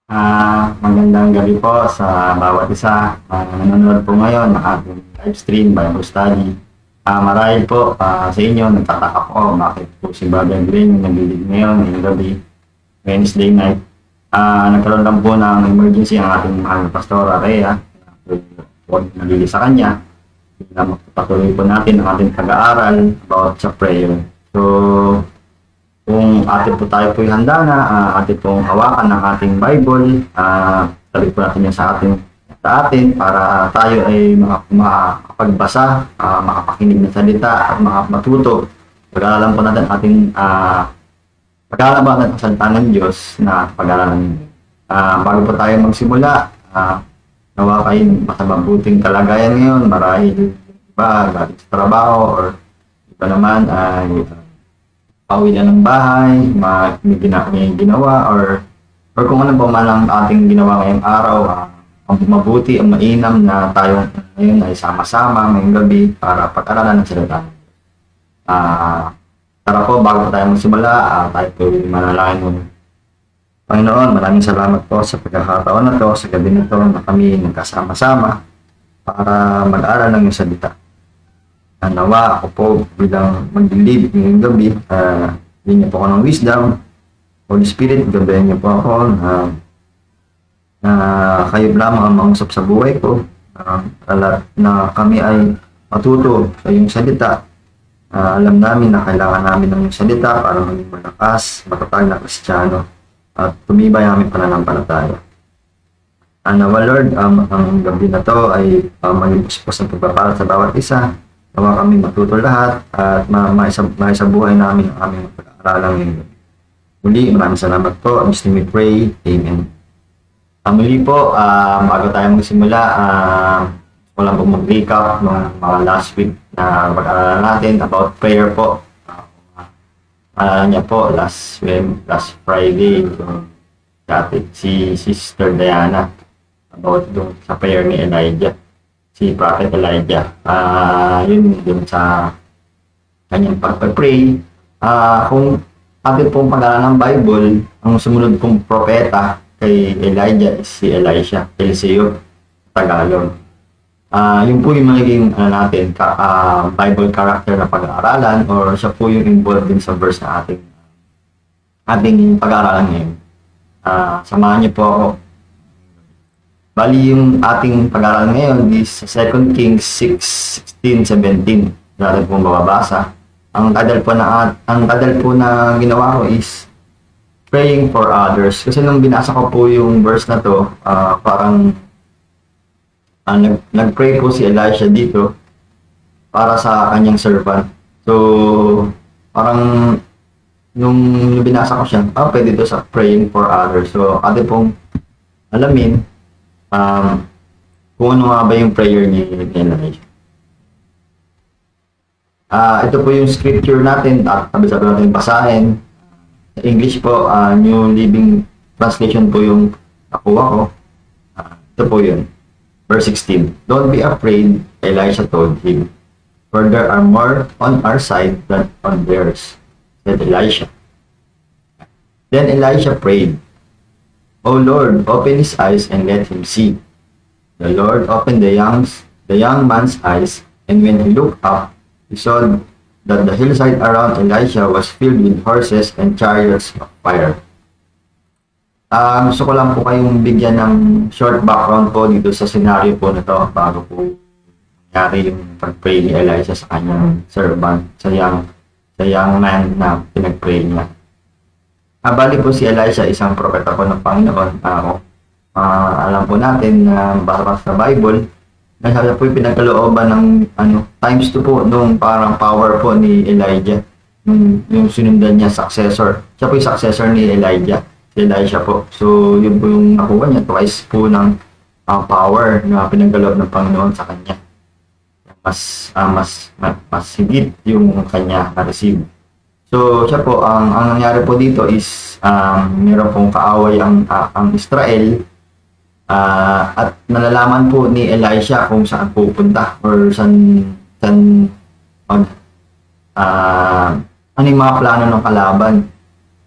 Magandang gabi po sa bawat isa nanonood po ngayon ng ating live stream Bible Study. Marahil po sa inyo, nagtataka po bakit po si Brother Glenn yung naglilig ngayon ngayong gabi, Wednesday night. Nagkaroon lang po ng emergency ang ating mahal na Pastor Rhea. Huwag nalili sa kanya. Magpapatuloy po natin ang ating pag-aaral about sa prayer. So, kung atin po tayo po handa na, atin pong hawakan ng ating Bible, tabi po natin yan sa atin para tayo ay makapagbasa, makapakinig ng salita at matuto. Pag-aaralan po natin ating pag-aaralan po natin ang salita ng Diyos na pag-aaralan. Bago po tayo magsimula, nawa kayo sa mabuting kalagayan ngayon, marahil iba galing sa trabaho or iba naman ay pauwi na ng bahay, may ginawa, or kung ano pa man ang ating ginawa ngayong araw, ang mabuti, ang mainam na tayo ngayon ay sama-sama ngayong gabi para pag-aralan ng salita. Tara po, bago tayo magsimula, tayo po manalangin muna. Panginoon, maraming salamat po sa pagkakataon na to, sa gabi na to na kami nagkasama-sama para mag-aral ng iyong salita. Nawa ako po bilang mag-lead ngayong gabi, bigyan niyo po ako ng wisdom, Holy Spirit, gabayan niyo po ako na kayo lamang ang mausap sa buhay ko, na kami ay matuto sa iyong salita. Alam namin na kailangan namin ng iyong salita para maging malakas, matatag na Kristiyano at tumibay ang aming pananampalataya. Nawa Lord, ang gabi na to ay maging puspos ng pagpapala sa bawat isa. Nawa kami matuto lahat at maisabuhay namin ang aming pag-aaralan ngayon. Muli, maraming salamat po. I'm still we pray. Amen. Muli po, bago tayo magsimula, wala pong mag-recap ng mga last week na pag-aaralan natin about prayer po. Niya po, last Friday, dati si Sister Diana about doon sa prayer ni Elijah. Si Prophet Elijah, yun sa kanyang pag-pray. Kung atin pong pag-aaral ng Bible, ang sumunod pong propeta kay Elijah is si Eliseo, Tagalog. Yun po yung magiging natin, Bible character na pag-aaralan, or siya po yung involved din sa verse na ating pag-aaralan ngayon. Samahan niyo po ako. Bali, yung ating pag-aaral ngayon is 2 Kings 6:16-17. Natin pong mababasa. Ang title po na ginawa ko is Praying for Others. Kasi nung binasa ko po yung verse na to, parang nag-pray po si Elisha dito para sa kanyang servant. So, parang nung binasa ko siya, pwede ito sa Praying for Others. So, atin pong alamin kung ano nga ba yung prayer ni Elijah. Ito po yung scripture natin, tabi-sabi natin basahin. Sa English po, New Living Translation po yung nakuha ko. Ito po yun. Verse 16. Don't be afraid, Elisha told him, for there are more on our side than on theirs, said Elisha. Then Elisha prayed, O Lord, open his eyes and let him see. The Lord opened the young man's eyes, and when he looked up, he saw that the hillside around Elisha was filled with horses and chariots of fire. Gusto ko lang po kayong bigyan ng short background po dito sa scenario po na to bago po nangyari yung pag-pray ni Elisha sa kanyang servant, sa young man na pinag-pray niya. Bali po si Elisha, isang propeta po ng Panginoon. Alam po natin na basa sa Bible, na siya po yung pinagkalooban ng times 2 po nung parang power po ni Elijah. Yung sinundan niya successor. Siya po yung successor ni Elijah. Si Elisha po. So yun po yung nakuha niya. Twice po ng power na pinagkaloob ng Panginoon sa kanya. Mas higit yung kanya na-receive. So, siya po, ang nangyari po dito is, meron pong kaaway ang Israel, at nalalaman po ni Elisha kung saan pupunta, or saan ano yung mga plano ng kalaban.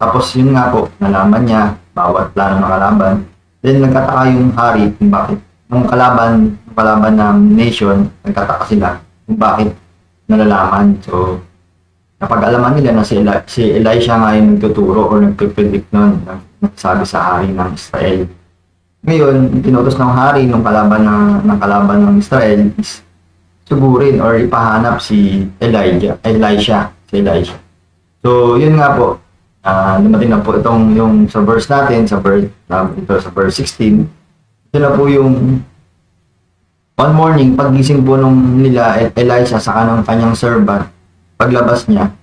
Tapos, yun nga po, nalaman niya, bawat plano ng kalaban, Then nagkataka yung hari kung bakit. Nung kalaban ng nation, nagkataka sila kung bakit nalalaman. So, napag-alaman nila na si Elisha nga yung nagtuturo o nagpipredict nun, nagsabi sa hari ng Israel. Ngayon, tinutos ng hari ng kalaban ng Israel is sugurin or ipahanap si Elisha. So, yun nga po, dumating na po yung sa verse natin, sa verse 16. Ito na po yung one morning, paggising po nila Elisha sa kanyang servant, paglabas niya,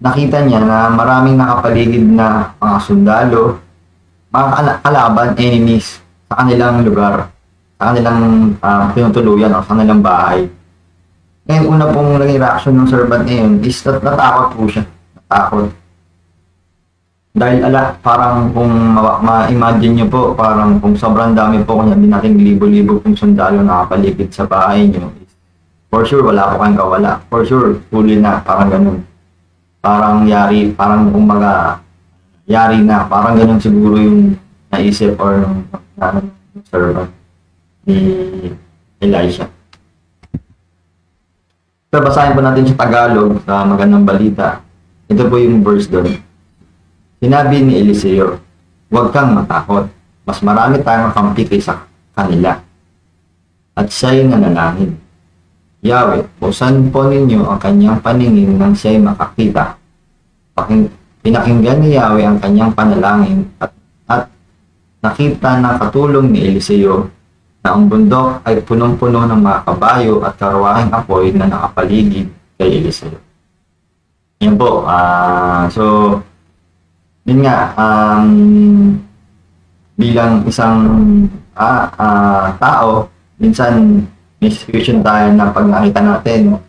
nakita niya na maraming nakapaligid na mga sundalo, mga kalaban, enemies, sa kanilang lugar, sa kanilang tinutuluyan o sa kanilang bahay. Ngayon, una pong naging reaction ng servant ngayon is natakot po siya. Natakot. Dahil parang kung ma-imagine nyo po, parang kung sobrang dami po, kung sabihin natin libo-libo pong sundalo nakapaligid sa bahay nyo, for sure, wala po kayong kawala. For sure, huli na, parang ganun. Parang yari, parang kumbaga, yari na, parang ganun siguro yung naisip or yung servant ni Elisha. So, basahin po natin sa Tagalog, sa Magandang Balita. Ito po yung verse doon. Sinabi ni Eliseo, huwag kang matakot. Mas marami tayong kampi kaysa kanila. At siya'y nanalangin. Yahweh, buksan po ninyo ang kanyang paningin nang siya'y makakita. Pinakinggan ni Yahweh ang kanyang panalangin at nakita ng katulong ni Eliseo na ang bundok ay punong-puno ng mga kabayo at karwaheng apoy na nakapaligid kay Eliseo. Yan po. So, yun nga, bilang isang tao, minsan may situation tayo na pag nakita natin,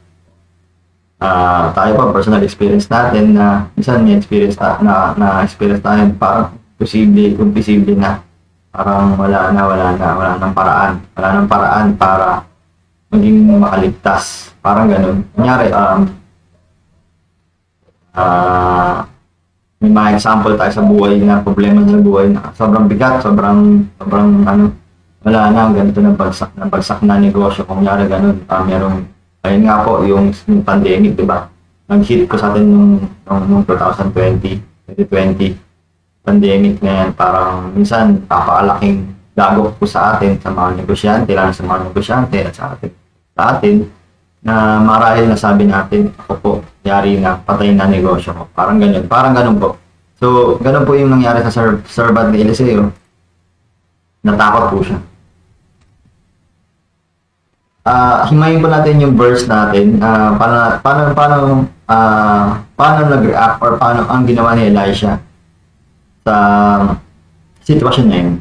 tayo pa, personal experience natin na minsan may experience na experience tayo parang posible na parang wala nang paraan para maging makaligtas, parang ganun. Kunyari, may mga example tayo sa buhay na problema sa buhay na sobrang bigat, sobrang wala na, ganito na bagsak na negosyo, kunyari ganun. Merong, ayun nga po, yung pandemic, diba? Nag-hit ko sa atin nung 2020 pandemic na yan, parang minsan napakalaking dagok po sa atin, sa mga negosyante, lalo sa mga negosyante at sa atin, na marahil na sabi natin, ako po, yari na, patay na negosyo ko. Parang ganun po. So, ganun po yung nangyari sa servant ni Eliseo. Natakot po siya. Himayin po natin yung verse natin, paano nag-react or paano ang ginawa ni Elisha sa sitwasyon niya yun.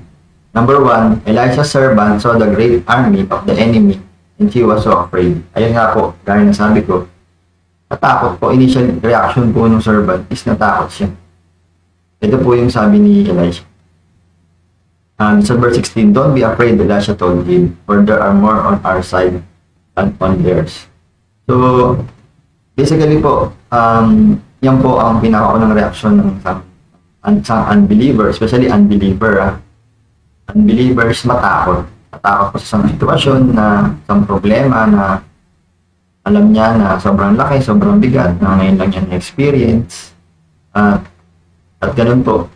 Number 1, Elisha's servant saw the great army of the enemy and he was so afraid. Ayun nga po, gaya na sabi ko, natakot po. Initial reaction po ng servant is natakot siya. Ito po yung sabi ni Elisha. Sa verse 16, don't be afraid, Elisha told him, for there are more on our side than on theirs. So, basically po, yan po ang pinakaunang reaction ng isang unbeliever, especially unbeliever. Unbelievers matakot. Matakot po sa isang sitwasyon na isang problema na alam niya na sobrang laki, sobrang bigat, na ngayon lang niya na-experience. At ganun po.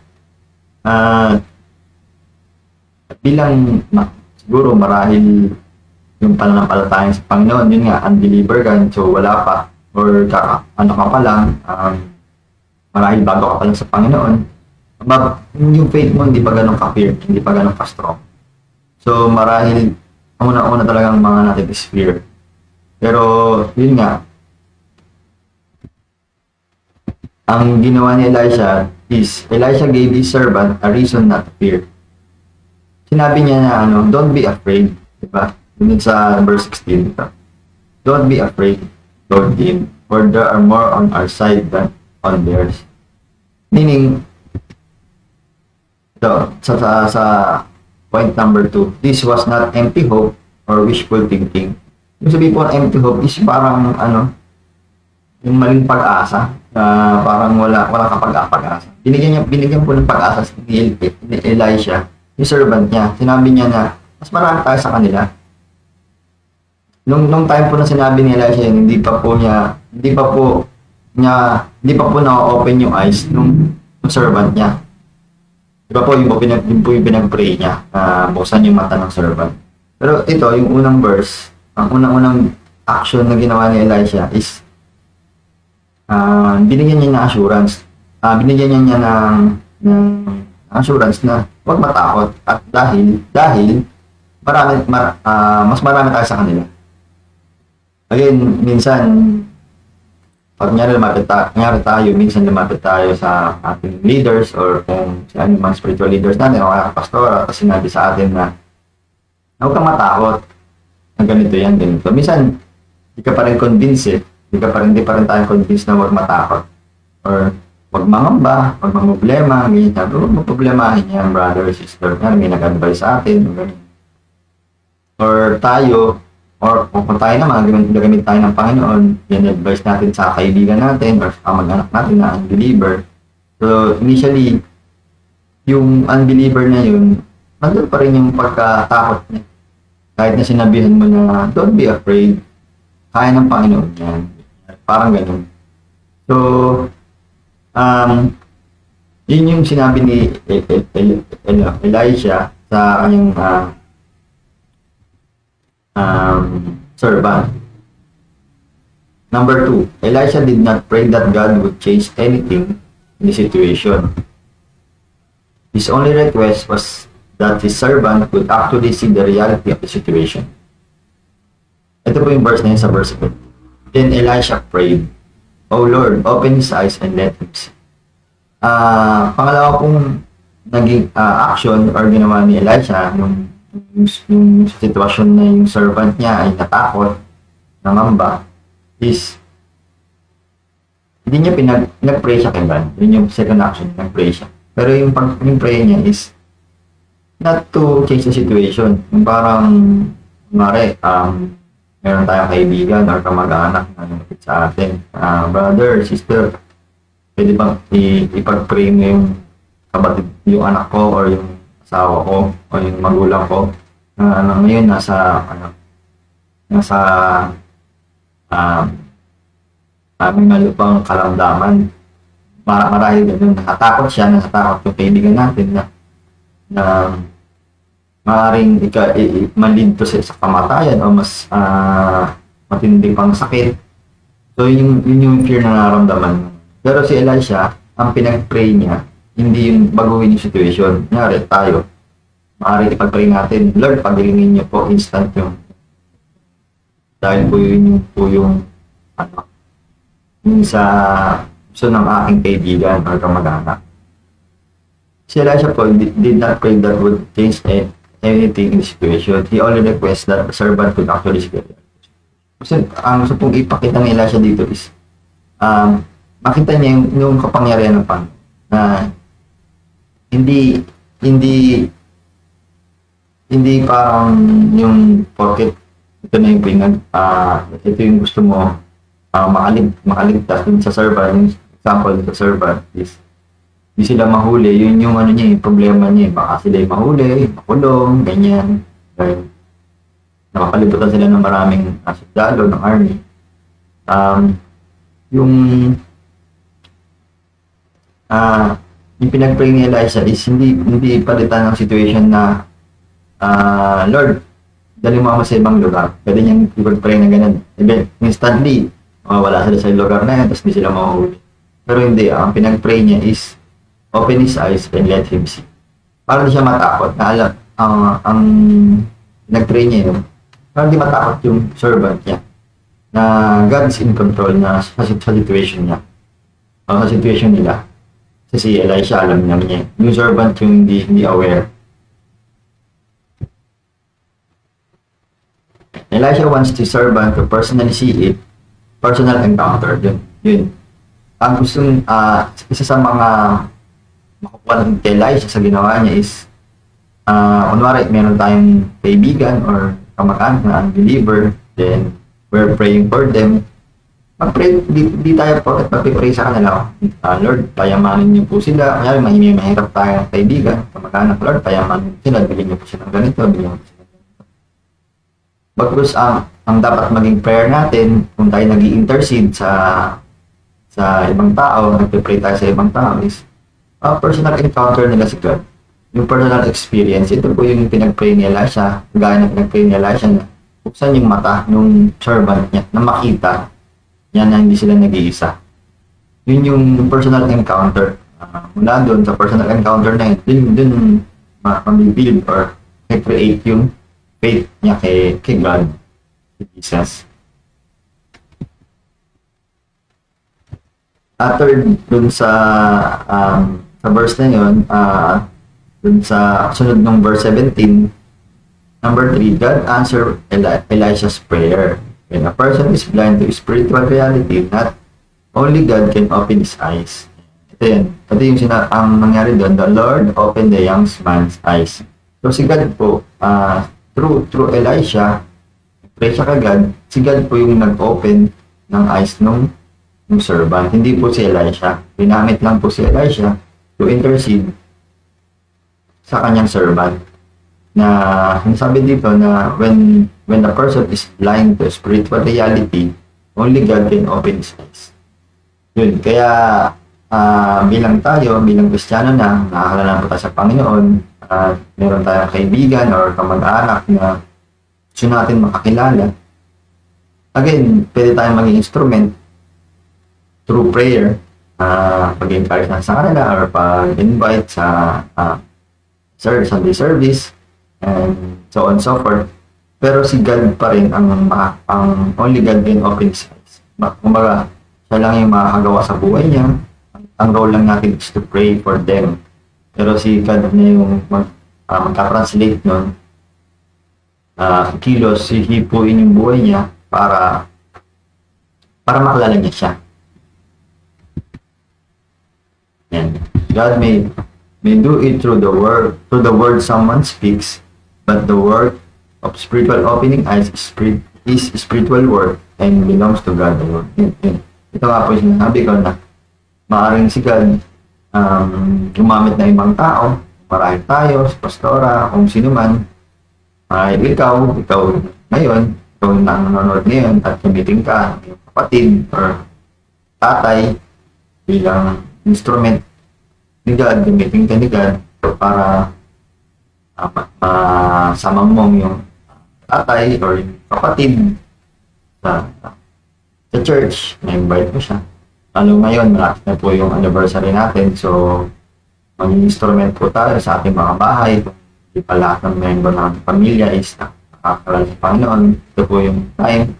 Bilang siguro marahil yung pananampalataya sa Panginoon, yun nga, unbeliever ka, so wala pa, or ano ka pa lang, marahil bago ka pa lang sa Panginoon, yung faith mo hindi pa ganun ka-firm, hindi pa ganun ka-strong. So marahil, una talagang mga natin is fear. Pero yun nga, ang ginawa ni Elisha is, Elisha gave his servant a reason not to fear. Sinabi niya na don't be afraid, diba? Dun sa verse 16, diba? Don't be afraid, told him, for there are more on our side than on theirs. Meaning, ito, sa point number 2, this was not empty hope or wishful thinking. Yung sabi po, empty hope is parang, yung maling pag-asa, parang wala kapag-asa. Binigyan po ng pag-asa ni Elisha yung servant niya. Sinabi niya na, mas marami tayo sa kanila. Nung time po na sinabi ni Elisha yun, hindi pa po na-open yung eyes nung servant niya. Diba po, yun po yung pinag-pray niya, buksan yung mata ng servant. Pero ito, yung unang verse, ang unang action na ginawa ni Elisha is, binigyan niya ng assurance. Binigyan niya ng assurance na huwag matakot. At dahil mas marami tayo sa kanila. Again, minsan, pag lumapit tayo, minsan lumapit tayo sa ating leaders or kung si anumang spiritual leaders natin o kaya pastora, tapos sinabi sa atin na huwag kang matakot na ganito yan, ganito. Minsan, di ka pa rin convinced di pa rin tayo convinced na huwag matakot or huwag mangamba, huwag problema, ganyan. Sabi, huwag maproblemahin yan, brother, sister, yan, may nag-advise sa atin, or tayo, or kung tayo naman, gagamit tayo ng Panginoon, yan advice natin sa kaibigan natin or sa mag-anak natin na unbeliever. So, initially, yung unbeliever na yun, nandun pa rin yung pagkatakot niya. Kahit na sinabihan mo na, don't be afraid, kaya ng Panginoon yan. Parang ganun. So, yun yung sinabi ni Elisha sa kanyang servant. Number 2, Elisha did not pray that God would change anything in the situation. His only request was that his servant would actually see the reality of the situation. Ito po yung verse na yun sa verse 8. Then Elisha prayed, "O Lord, open his eyes and let him see." Pangalawa pong naging action or ginawa ni Elisha yung sitwasyon na yung servant niya ay natakot, nangamba, is hindi niya nag-pray siya kay God. Yun yung second action, nag-pray siya. Pero yung prayer niya is not to change the situation. Yung parang, meron tayong kaibigan or kamag-anak na nalapit sa atin. Brother, sister, pwede bang ipag-pray mo yung kapatid, yung anak ko or yung asawa ko o yung magulang ko na ngayon nasa may malupang karamdaman. Marahil ganun, natatakot yung kaibigan natin na maaaring malid to sa kamatayan o mas matindi pang sakit. So yun yung fear na nararamdaman. Pero si Elisha, ang pinag-pray niya, hindi yung baguhin yung situation. Kunyari, tayo, maaaring ipag-pray natin, Lord, pagilingin niyo po instant yung dahil po yun yung sa gusto ng aking kaibigan or kamag-anak. Si Elisha po did not pray that would change anything in the situation. He only requests that the servant could actually see it. Kasi ang gusto pong ipakita ng Elisha dito is makita niya yung kapangyarihan ng Panginoon na hindi parang yung porket ito na yung ito yung gusto mo makaligtas dun sa servant. Yung example sa servant is hindi sila mahuli, yun yung niya, yung problema niya, baka sila yung mahuli, makulong, ganyan. Nakakalibutan sila ng maraming sundalo ng army. Yung pinag-pray ni Elisha is hindi palitan ng situation na Lord, dali mo ako sa ibang lugar. Pwede niyang ipag-pray na ganun. Instantly, mawawala sila sa lugar na yan, tapos di sila mahuhuli. Pero hindi, ang pinag-pray niya is open his eyes and let him see. Para di siya matakot. Ang pinag-pray niya yun, para di matakot yung servant niya na God is in control na sa situation niya. Sa situation nila. Kasi si Elisha, alam naman niya. Yung servant yung hindi aware. Elisha wants the servant to personally see it. Personal encounter. Yun. Ang gustong, isa sa mga makukuha ng Elisha sa ginawa niya is, kunwari, meron tayong kaibigan or kamag-anak na unbeliever, then we're praying for them. mag-pray, di tayo po at mag-pray sa kanila. Lord, payamanin niyo po sila. Kaya may mahirap tayo ng kaibigan, kamag-anak. Lord, payamanin niyo sila. Bilhin niyo po sila ng ganito, bilhin niyo po sila ng ganito. Bagkus ang dapat maging prayer natin, kung tayo nag-i-intercede sa ibang tao, nag-pray tayo sa ibang tao, is personal encounter nila si God. Yung personal experience, ito po yung pinag-pray ni Elisha, gaya na pinag-pray ni Elisha na buksan yung mata ng servant niya na makita yan na hindi sila nag-iisa. Yun yung personal encounter. Mula doon sa personal encounter na yun, dun ma-build or create yung faith niya kay God, kay Jesus. Third, dun sa verse na yun, dun sa sunod ng verse 17, number 3, God answered Elisha's prayer. When a person is blind to spiritual reality, not only God can open his eyes. Ito yun. Ito yung ang nangyari doon, the Lord opened the young man's eyes. So si God po, through Elisha, pray siya kay God, si God po yung nag-open ng eyes ng servant. Hindi po si Elisha. Pinamit lang po si Elisha to intercede sa kanyang servant. Na sabi dito na when the person is blind to spiritual reality, only God can open his eyes. Yun, kaya bilang Kristiyano na, nakakilala po tayo sa Panginoon, meron tayong kaibigan or kamag-anak na gusto natin makakilala. Again, pwede tayong maging instrument through prayer, pag-encourage na sa kanila or pag-invite sa Sunday service, and so on and so forth. Pero si God pa rin ang only God can open his eyes. Kumbaga, siya lang yung makakagawa sa buhay niya. Ang role lang natin is to pray for them. Pero si God na yung magka-translate nun, kilos, hihipuin yung buhay niya para makalala niya siya. Yan. God may do it through the word someone speaks, but the work of spiritual opening eyes is spiritual work and belongs to God alone. Ito nga po yung sinabi ko na maaaring si God gumamit na ibang tao, marahil tayo, sa pastora, kung sino man, ikaw ngayon, ikaw na nanonood ngayon at gamitin ka, yung kapatid or tatay bilang instrument ni God, gamitin ka ni God para masama mo yung tatay or yung kapatid sa church, na-invite mo siya. Lalo ngayon, malapit na po yung anniversary natin, so maging instrument po tayo sa ating mga bahay. Hindi pa lahat ng member ng pamilya is nakakalala sa Panginoon. Ito po yung time.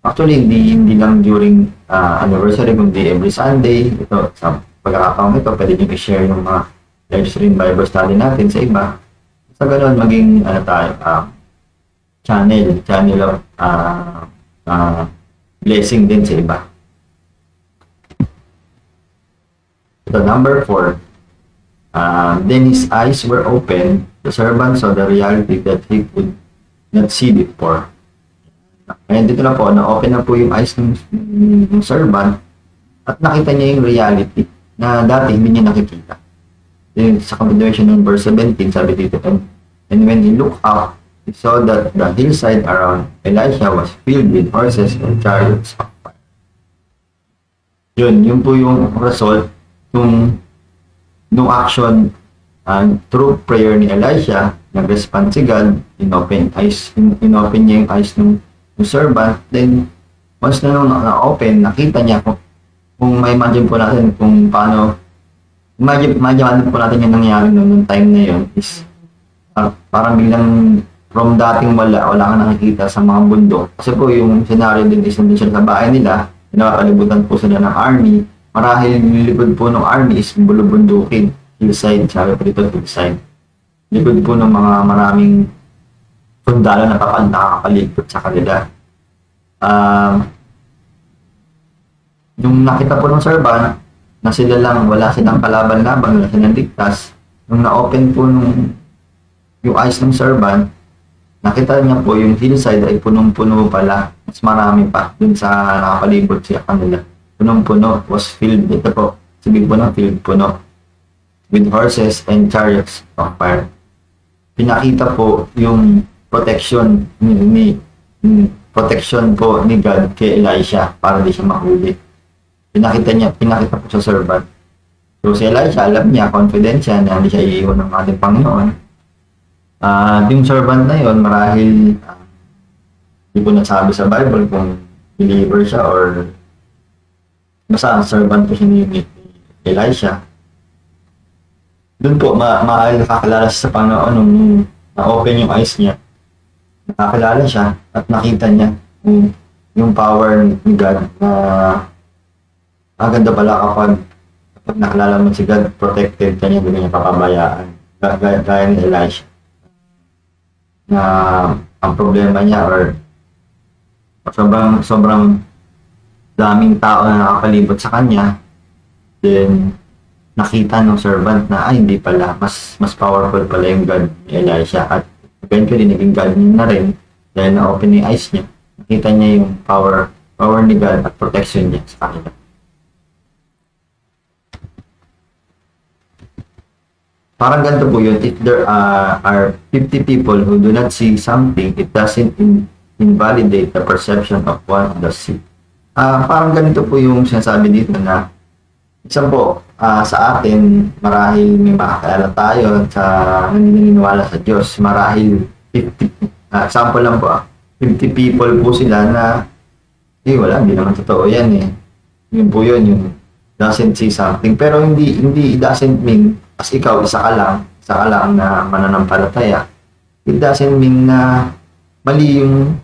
Actually, hindi lang during anniversary, kundi every Sunday. Ito, sa pagkakataon ito, pwede nyo i-share yung mga live stream Bible study natin sa iba. Sa ganun, maging channel of blessing din sa iba. So, number 4, then his eyes were open. The servant saw the reality that he could not see before. Ayan, dito na po, na-open na po yung eyes ng servant at nakita niya yung reality na dati hindi niya nakikita. Then, sa continuation ng verse 17, sabi dito, and when he looked up, he saw that the hillside around Elisha was filled with horses and chariots of fire. Yun po yung result nung action through prayer ni Elisha. Nag-respond si God, inopen niya yung eyes ng servant. Then, once na na-open, nakita niya kung may imagine po natin kung paano, imagine po natin yung nangyari nung time na yun is parang biglang from dating wala ka nakikita sa mga bundok. Kasi po yung scenario din is nandun sila sa bahay nila, nakakalibutan po sila ng army. Marahil yung likod po ng army is bulubundukin, hillside, sabi po dito, hillside. Likod po ng mga maraming sundalo na nakakalikot sa kanila. Yung nakita po ng servant, na sila lang, wala silang kalaban-laban, wala silang ligtas, nung na-open po yung eyes ng servant, nakita niya po yung hillside ay punong-puno pala. Mas marami pa dun sa nakapalibot siya kanila. Punong-puno, was filled. Ito po, sabihin po ng filled, puno. With horses and chariots of fire. Pinakita po yung protection protection po ni God kay Elisha para di siya mahuli. Pinakita po sa servant. So si Elisha, alam niya, confident siya na hindi siya iiwan ng ating Panginoon. Yung servant na yon marahil hindi ko nasabi sa Bible kung believer siya or basta servant po siya ni Elisha. Doon po nakakilala siya sa Panginoon nung na-open yung eyes niya. Nakakilala siya at nakita niya yung power ni God na ganda pala kapag nakilala mo si God, protected ka niya, hindi niya papabayaan. Gaya ni Elisha. Na ang problema niya or sobrang daming tao na nakapalibot sa kanya, then nakita ng servant na hindi pala, mas powerful pala yung God ni Elisha, at eventually naging God niya na rin dahil na-open yung eyes niya. Nakita niya yung power ni God at protection niya sa kanila. Parang ganito po yun, if there are 50 people who do not see something, it doesn't invalidate the perception of one who does see. Parang ganito po yung sinasabi dito na isang po, sa atin, marahil may makakilala tayo sa naniniwala sa Diyos. Marahil 50, example lang po, 50 people po sila na, wala, hindi naman totoo yan eh. Yun po yun, yung doesn't see something. Pero hindi it doesn't mean, as ikaw, isa ka lang na mananampalataya. It doesn't mean na mali yung,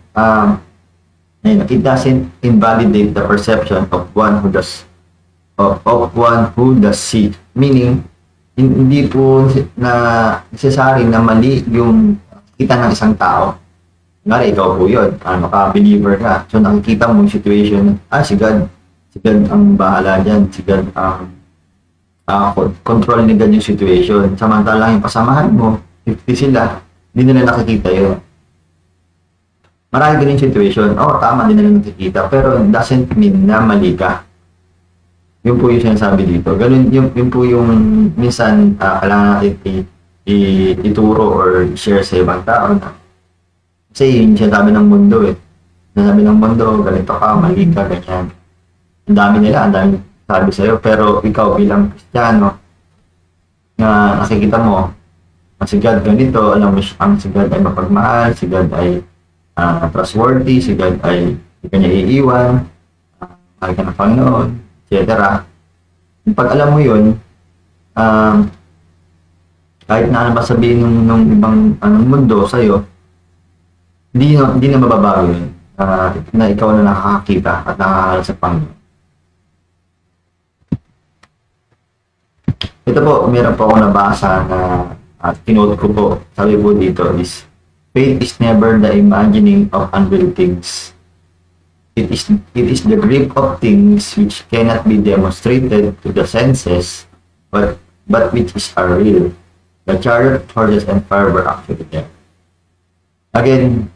it doesn't invalidate the perception of one who does see. Meaning, hindi po na necessary na mali yung kita ng isang tao. Ngari, ikaw po yun. Believer ka. So, nakikita mo yung situation, si God ang bahala dyan. Si God control ni God yung situation. Samantalang yung pasamahan mo, 50 sila, hindi nila nakikita yun. Marami din yung situation. Tama, din nila nakikita. Pero doesn't mean na mali ka. Yun po yung sinasabi dito. Ganun, yun po yung minsan kailangan natin ituro or share sa ibang tao. Kasi yun sinasabi ng mundo eh. Sinasabi ng mundo, ganito ka, mali ka, ganyan. Ang dami sabi sa'yo. Pero ikaw bilang Kristiyano, na nakikita mo, si God ganito, alam mo ang si God ay mapagmahal, si God ay trustworthy, si God ay hindi ka niya iiwan, mahal ka ng Panginoon, etc. Pag alam mo yun, kahit na ano ba sabihin ng ibang mundo sa'yo, hindi na mababago yun, na ikaw na nakakakita at nakakakala sa Panginoon. Ito po, meron po ako nabasa na kinote ko po, sabi po dito is, faith is never the imagining of unreal things. It is the grip of things which cannot be demonstrated to the senses, but which are real. The chariot, horses, and fire were actually there. Again,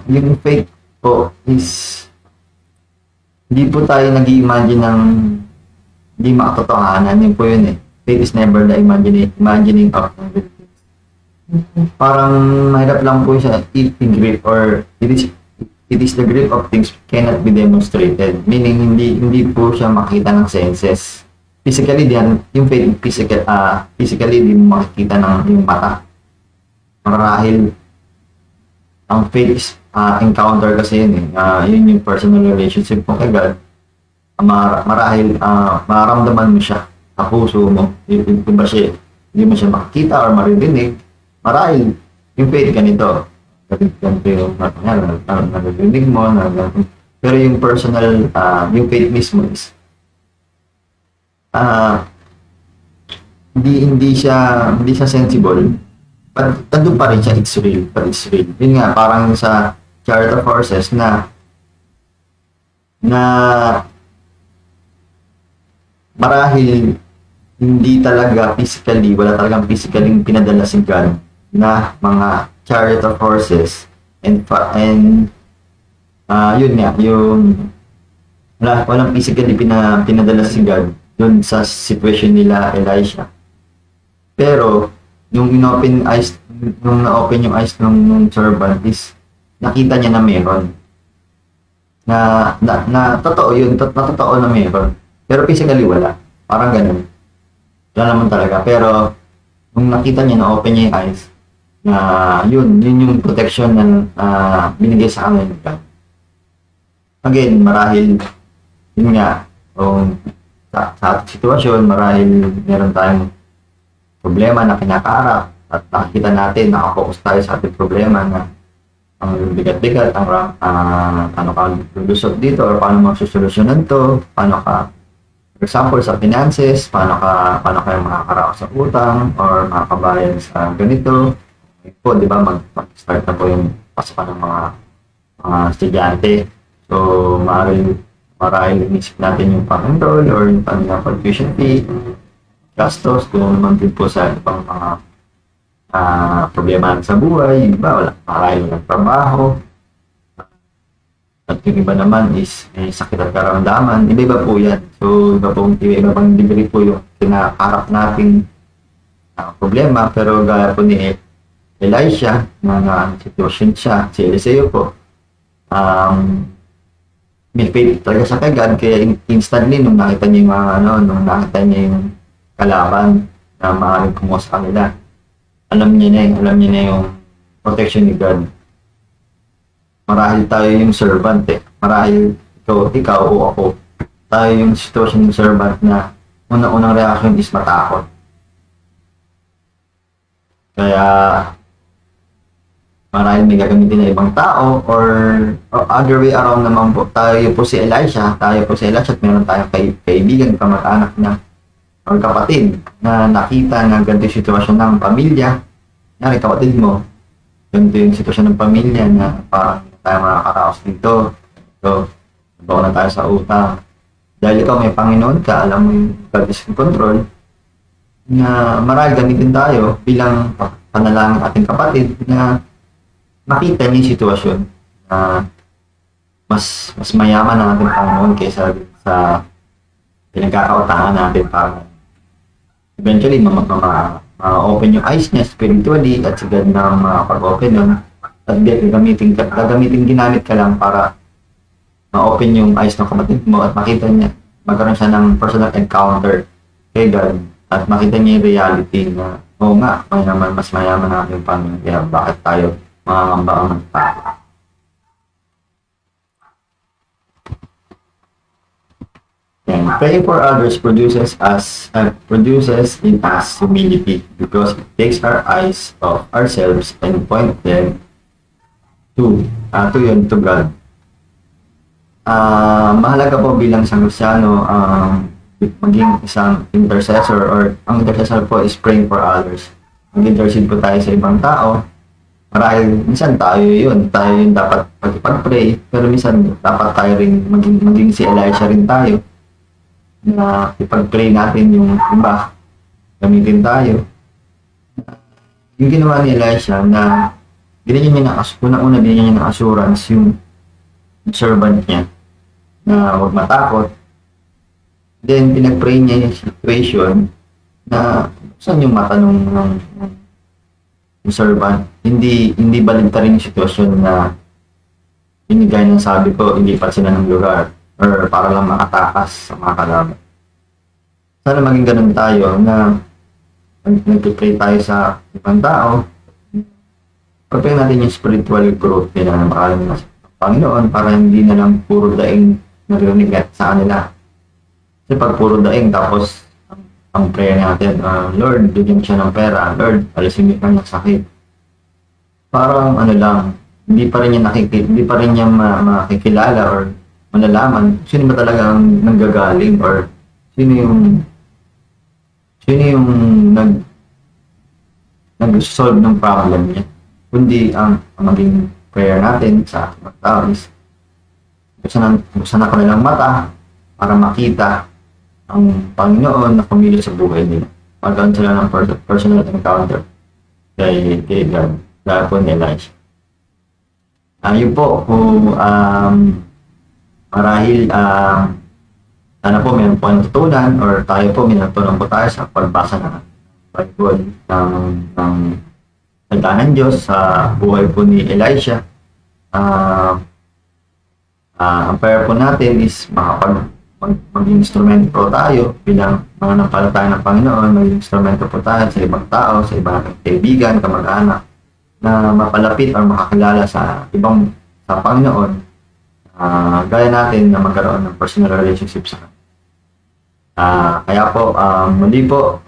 yung faith po is, hindi po tayo nag-i-imagine ng hindi makatotohanan. Yun po yun eh. Faith is never the imagining of unreal things. Parang mahirap lang po siya i-grip, or it is the grip of things cannot be demonstrated. Meaning, hindi po siya makita ng senses. Physically, yung faith, physically, hindi mo makikita ng yung mata. Marahil, ang faith is encounter kasi yun eh. Yun yung personal relationship mo kay God. Marahil, mararamdaman mo siya sa puso mo. Hindi mo siya makikita or maririnig. Marahil, yung faith ganito. Ganito yung narinig mo, pero yung personal, yung faith mismo is hindi siya sensible, but nandun pa rin siya, it's real. Yun nga, parang sa Chariot of Horses na marahil hindi talaga physically, wala talagang physically pinadala si God na mga chariot of horses, yun nga, yung walang physically pinadala si God dun sa situation nila Elisha. Pero, nung na-open yung eyes nung servant is, nakita niya na meron. Na totoo yun, totoo na meron. Pero physically wala. Parang ganun. Wala naman talaga. Pero, nung nakita niya, na-open niya yung eyes, na yun yung protection na binigay sa amin. Again, marahil, yun nga, sa ating sitwasyon, marahil meron tayong problema na kinakaharap at nakikita natin, nakapokus tayo sa ating problema na ang bigat-bigat, paano ka lulusot dito or paano magsusolusyonan to, paano ka, for example, sa finances, paano kayo makakaraos sa utang or makakabayan sa ganito. Po, di ba, mag-start na po yung pasokan ng mga estudyante. So, marahil inisip natin yung pang-enroll or yung tuition fee, gastos, kung naman din po sa ibang mga problema sa buhay, yung iba, marahil walang trabaho. At yung iba naman is may sakit at karamdaman, iba-iba po yan. So, iba pang degree po yung kinakaharap nating problema, pero gaya po ni Elisha, mga sitwasyon siya, si Eliseo po, may faith talaga siya kay God, kaya instantly nung nakita niya yung kalaban na maaaring kumuha sa kanila, alam niya na yung protection ni God. Marahil tayo yung servant marahil ikaw o ako, tayo yung sitwasyon ng servant na unang reaction is matakot. Kaya marahil may gagamitin na ibang tao or other way around naman po. Tayo po si Elisha at meron tayong kaibigan, kamag-anak na or kapatid na nakita na ganito yung sitwasyon ng pamilya. Yan, kapatid mo, ganito yung sitwasyon ng pamilya na parang tayo makakaraos dito. So, bago na tayo sa utang. Dahil ikaw may Panginoon ka, alam mo yung God is in control, na marahil gamitin tayo bilang panalangin ating kapatid na makita niyo yung sitwasyon na mas mayaman ang ating Panginoon kaysa sa pinagkakautangan natin para eventually ma-open yung eyes niya spiritually at sigad na makapag-open nun at ginamit ka lang para ma-open yung eyes ng kapatid mo at makita niya, magkaroon siya ng personal encounter kay God at makita niya yung reality na oo nga, mas mayaman ang ating Panginoon kaya bakit tayo mangangamba ang tao. And praying for others produces in us humility because it takes our eyes off ourselves and point them to God. Mahalaga po bilang isang Kristiyano maging isang intercessor or ang intercessor po is praying for others. Mag-intercede po tayo sa ibang tao. Marahil minsan tayo yung dapat pag-pray, pero minsan dapat tayo rin maging si Elisha rin tayo na ipag-pray natin yung iba, gamitin tayo. Yung ginawa ni Elisha na binigyan niya ng assurance yung servant niya na huwag matakot. Then pinag-pray niya yung situation na saan yung mata ng servant, hindi baligtarin yung sitwasyon na binigay ng sabi ko, hindi pa sila ng lugar or para lang makatakas sa mga kalaban. Sana maging ganun tayo na nag-pray tayo sa ibang tao, pag-pray natin yung spiritual growth nila na makalang na sa Panginoon para hindi na lang puro daing narinig sa kanila. Kasi pag puro daing tapos ang prayer natin, Lord, bigyan siya ng pera, Lord, alisin niyo kanyang sakit. Parang lang, hindi pa rin niya makikilala or malalaman sino ba talaga ang nanggagaling or sino yung nag-solve ng problem niya. Kundi ang maging prayer natin sa ating mga tao is buksan na kanilang mata para makita ang Panginoon na pumili sa buhay nila. Magkaroon sila ng personal encounter kay God. Dahil po ni Elijah. Yun po, kung marahil sana po meron po natutunan or tayo po may natutunan po tayo sa pagbasa ng Bible ng salita ng Diyos sa buhay po ni Elijah. Ang prayer po natin is maging instrumento po tayo bilang mga nampalataya ng Panginoon, maging instrumento po tayo sa ibang tao, sa ibang kaibigan, kamag-anak, na mapalapit o makakilala sa Panginoon, gaya natin na magkaroon ng personal relationship sa Kanya. Kaya po, muli po,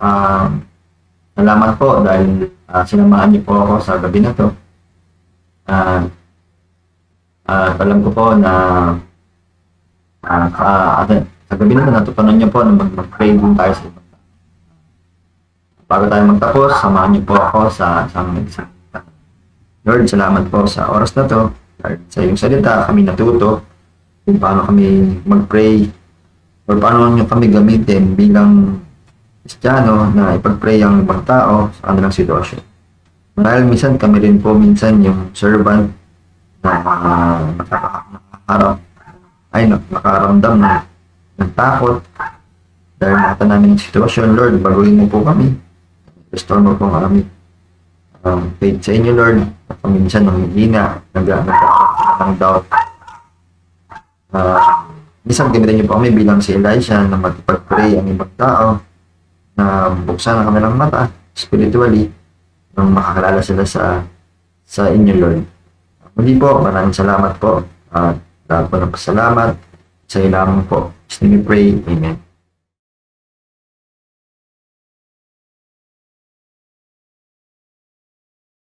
salamat po dahil sinamahan niyo po ako sa gabi na to. Alam ko po na sa gabi na to, natutunan niyo po na mag-pray din tayo sa ibang tao. Bago tayo magtapos, samahan niyo po ako sa isang Lord, salamat po sa oras na to. Lord, sa iyong salita, kami natuto kung paano kami mag-pray o paano nyo kami gamitin bilang Kristiyano na ipag-pray ang ibang tao sa kanilang sitwasyon. Dahil minsan kami rin po minsan yung servant na nakaramdam ng takot dahil nakita namin yung sitwasyon. Lord, baguhin mo po kami. Restore mo po kami. Faith sa inyo, Lord. Minsan nanghihina, nag-doubt. Minsan gamitin niyo po kami bilang si Elijah na magpag-pray ang ibang tao na buksan ang kanilang mata spiritually nang makakilala sila sa inyo, Lord. Muli po, maraming salamat po. Lahat po ng pasalamat sa ilamang po. Just let me pray. Amen.